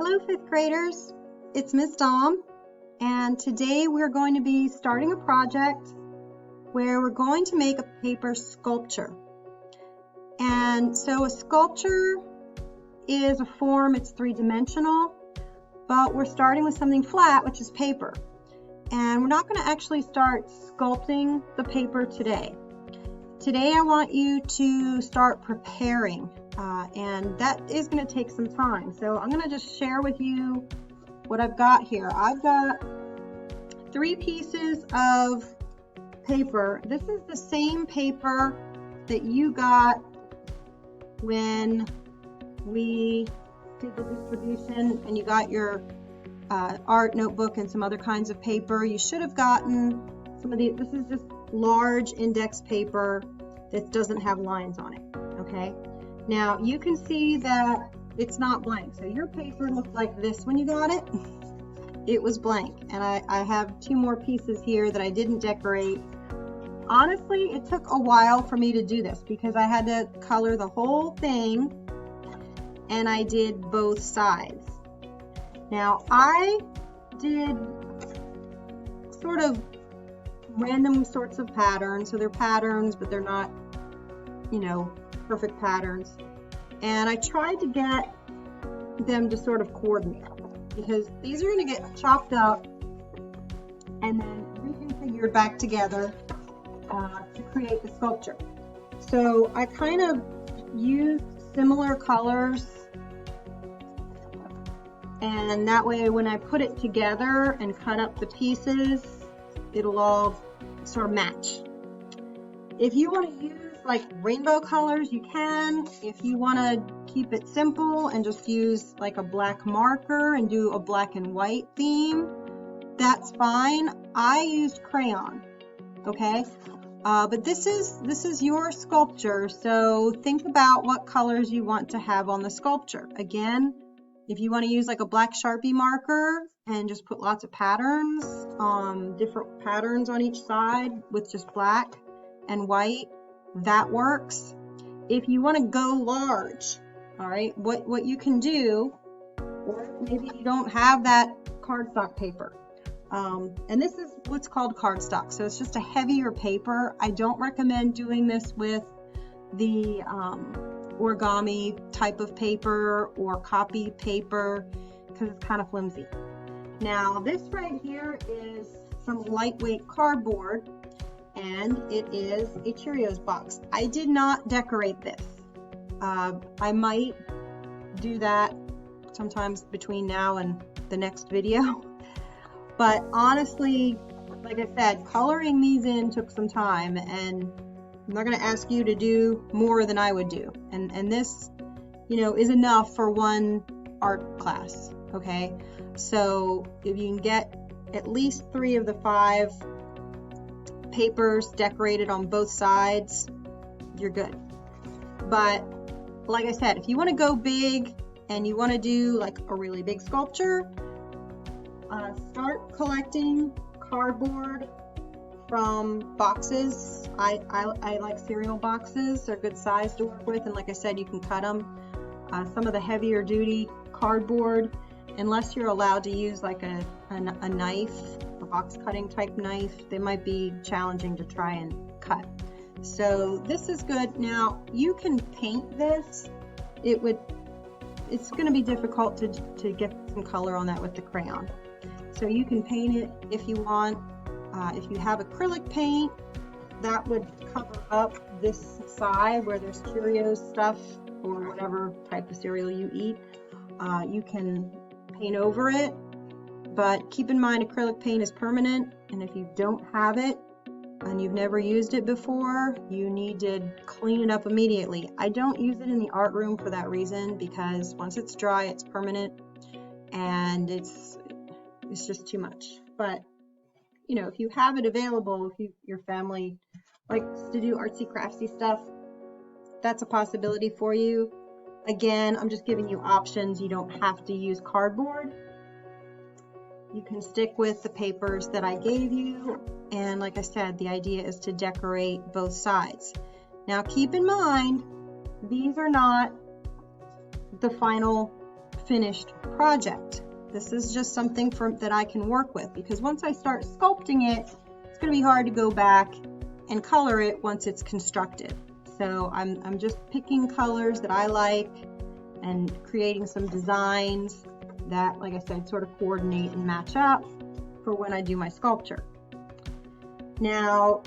Hello, fifth graders. It's Miss Dom, and today we're going to be starting a project where we're going to make a paper sculpture. And so a sculpture is a form, it's three-dimensional, but we're starting with something flat, which is paper. And we're not going to actually start sculpting the paper today. Today I want you to start preparing, and that is going to take some time. So I'm going to just share with you what I've got here. I've got 3 pieces of paper. This is the same paper that you got when we did the distribution and you got your art notebook and some other kinds of paper. You should have gotten some of these. This is just large index paper that doesn't have lines on it. Okay, now you can see that it's not blank. So your paper looked like this when you got it. It was blank, and I have 2 more pieces here that I didn't decorate. Honestly, it took a while for me to do this because I had to color the whole thing, and I did both sides. Now I did sort of random sorts of patterns. So they're patterns, but they're not, perfect patterns. And I tried to get them to sort of coordinate because these are going to get chopped up and then reconfigured back together to create the sculpture. So I kind of used similar colors, and that way when I put it together and cut up the pieces, it'll all sort of match. If you want to use like rainbow colors, you can. If you want to keep it simple and just use like a black marker and do a black and white theme, that's fine. I used crayon, okay? But this is your sculpture, so think about what colors you want to have on the sculpture. Again, if you want to use like a black Sharpie marker and just put lots of patterns, different patterns on each side with just black and white, that works. If you want to go large, all right, what you can do, or maybe you don't have that cardstock paper, and this is what's called cardstock, so it's just a heavier paper. I don't recommend doing this with the origami type of paper or copy paper because it's kind of flimsy. Now this right here is some lightweight cardboard, and it is a Cheerios box. I did not decorate this. I might do that sometimes between now and the next video, but honestly, like I said, coloring these in took some time, and I'm not going to ask you to do more than I would do. And this, is enough for one art class, okay? So if you can get at least 3 of the 5 papers decorated on both sides, you're good. But like I said, if you want to go big and you want to do like a really big sculpture, start collecting cardboard from boxes. I like cereal boxes. They're good size to work with, and like I said, you can cut them. Some of the heavier duty cardboard, unless you're allowed to use like a knife, a box cutting type knife, they might be challenging to try and cut. So this is good. Now you can paint this. It's going to be difficult to get some color on that with the crayon. So you can paint it if you want. If you have acrylic paint, that would cover up this side where there's Cheerios stuff or whatever type of cereal you eat. You can paint over it, but keep in mind acrylic paint is permanent, and if you don't have it and you've never used it before, you need to clean it up immediately. I don't use it in the art room for that reason, because once it's dry, it's permanent, and it's just too much. But if you have it available, if your family likes to do artsy craftsy stuff, that's a possibility for you. Again, I'm just giving you options. You don't have to use cardboard. You can stick with the papers that I gave you. And like I said, the idea is to decorate both sides. Now keep in mind, these are not the final finished project. This is just something that I can work with, because once I start sculpting it, it's going to be hard to go back and color it once it's constructed. So I'm just picking colors that I like and creating some designs that, like I said, sort of coordinate and match up for when I do my sculpture. Now,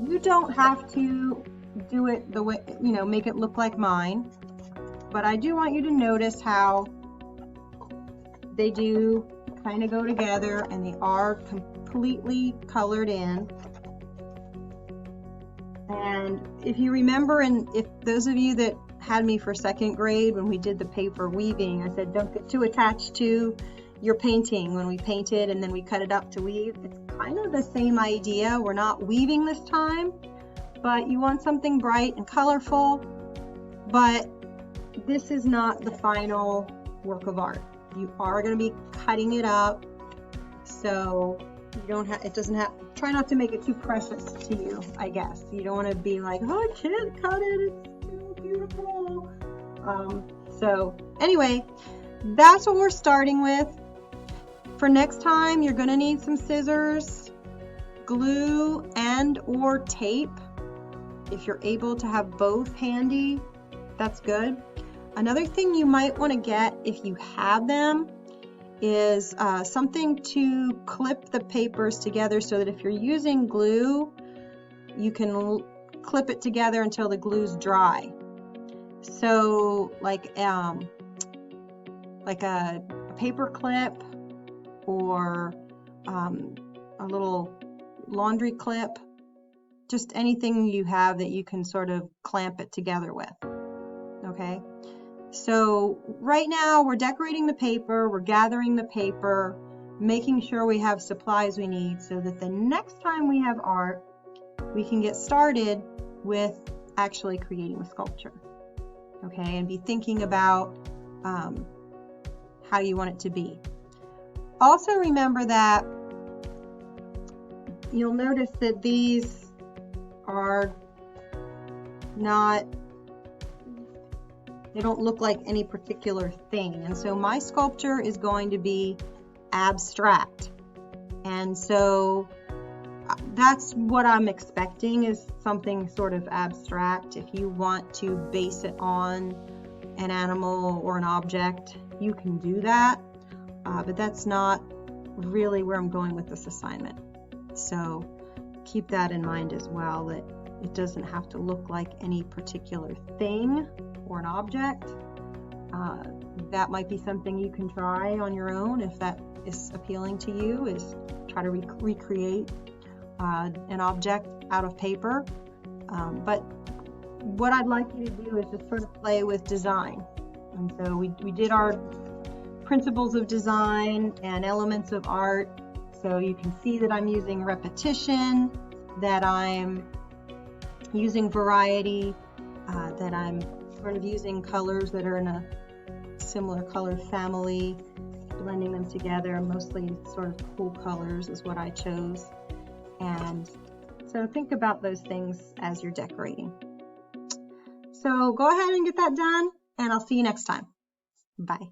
you don't have to do it the way, make it look like mine, but I do want you to notice how they do kind of go together and they are completely colored in. And if you remember, and if those of you that had me for second grade when we did the paper weaving, I said don't get too attached to your painting when we painted and then we cut it up to weave. It's kind of the same idea. We're not weaving this time, but you want something bright and colorful, but this is not the final work of art. You are going to be cutting it up, so you don't have, it doesn't have, try not to make it too precious to you, I guess. You don't want to be like, oh, I can't cut it, it's too beautiful. So anyway, that's what we're starting with. For next time, you're going to need some scissors, glue, and or tape. If you're able to have both handy, that's good. Another thing you might want to get, if you have them, is something to clip the papers together so that if you're using glue, you can clip it together until the glue's dry. So like a paper clip or a little laundry clip, just anything you have that you can sort of clamp it together with. Okay, so right now we're decorating the paper, we're gathering the paper, making sure we have supplies we need so that the next time we have art, we can get started with actually creating the sculpture. Okay, and be thinking about how you want it to be. Also remember that you'll notice that these are not, they don't look like any particular thing. And so my sculpture is going to be abstract. And so that's what I'm expecting, is something sort of abstract. If you want to base it on an animal or an object, you can do that. But that's not really where I'm going with this assignment. So keep that in mind as well, that it doesn't have to look like any particular thing or an object. That might be something you can try on your own if that is appealing to you, is try to recreate an object out of paper. But what I'd like you to do is just sort of play with design. And so we did our principles of design and elements of art. So you can see that I'm using repetition, that I'm using variety, that I'm sort of using colors that are in a similar color family, blending them together. Mostly sort of cool colors is what I chose. And so think about those things as you're decorating. So go ahead and get that done, and I'll see you next time. Bye.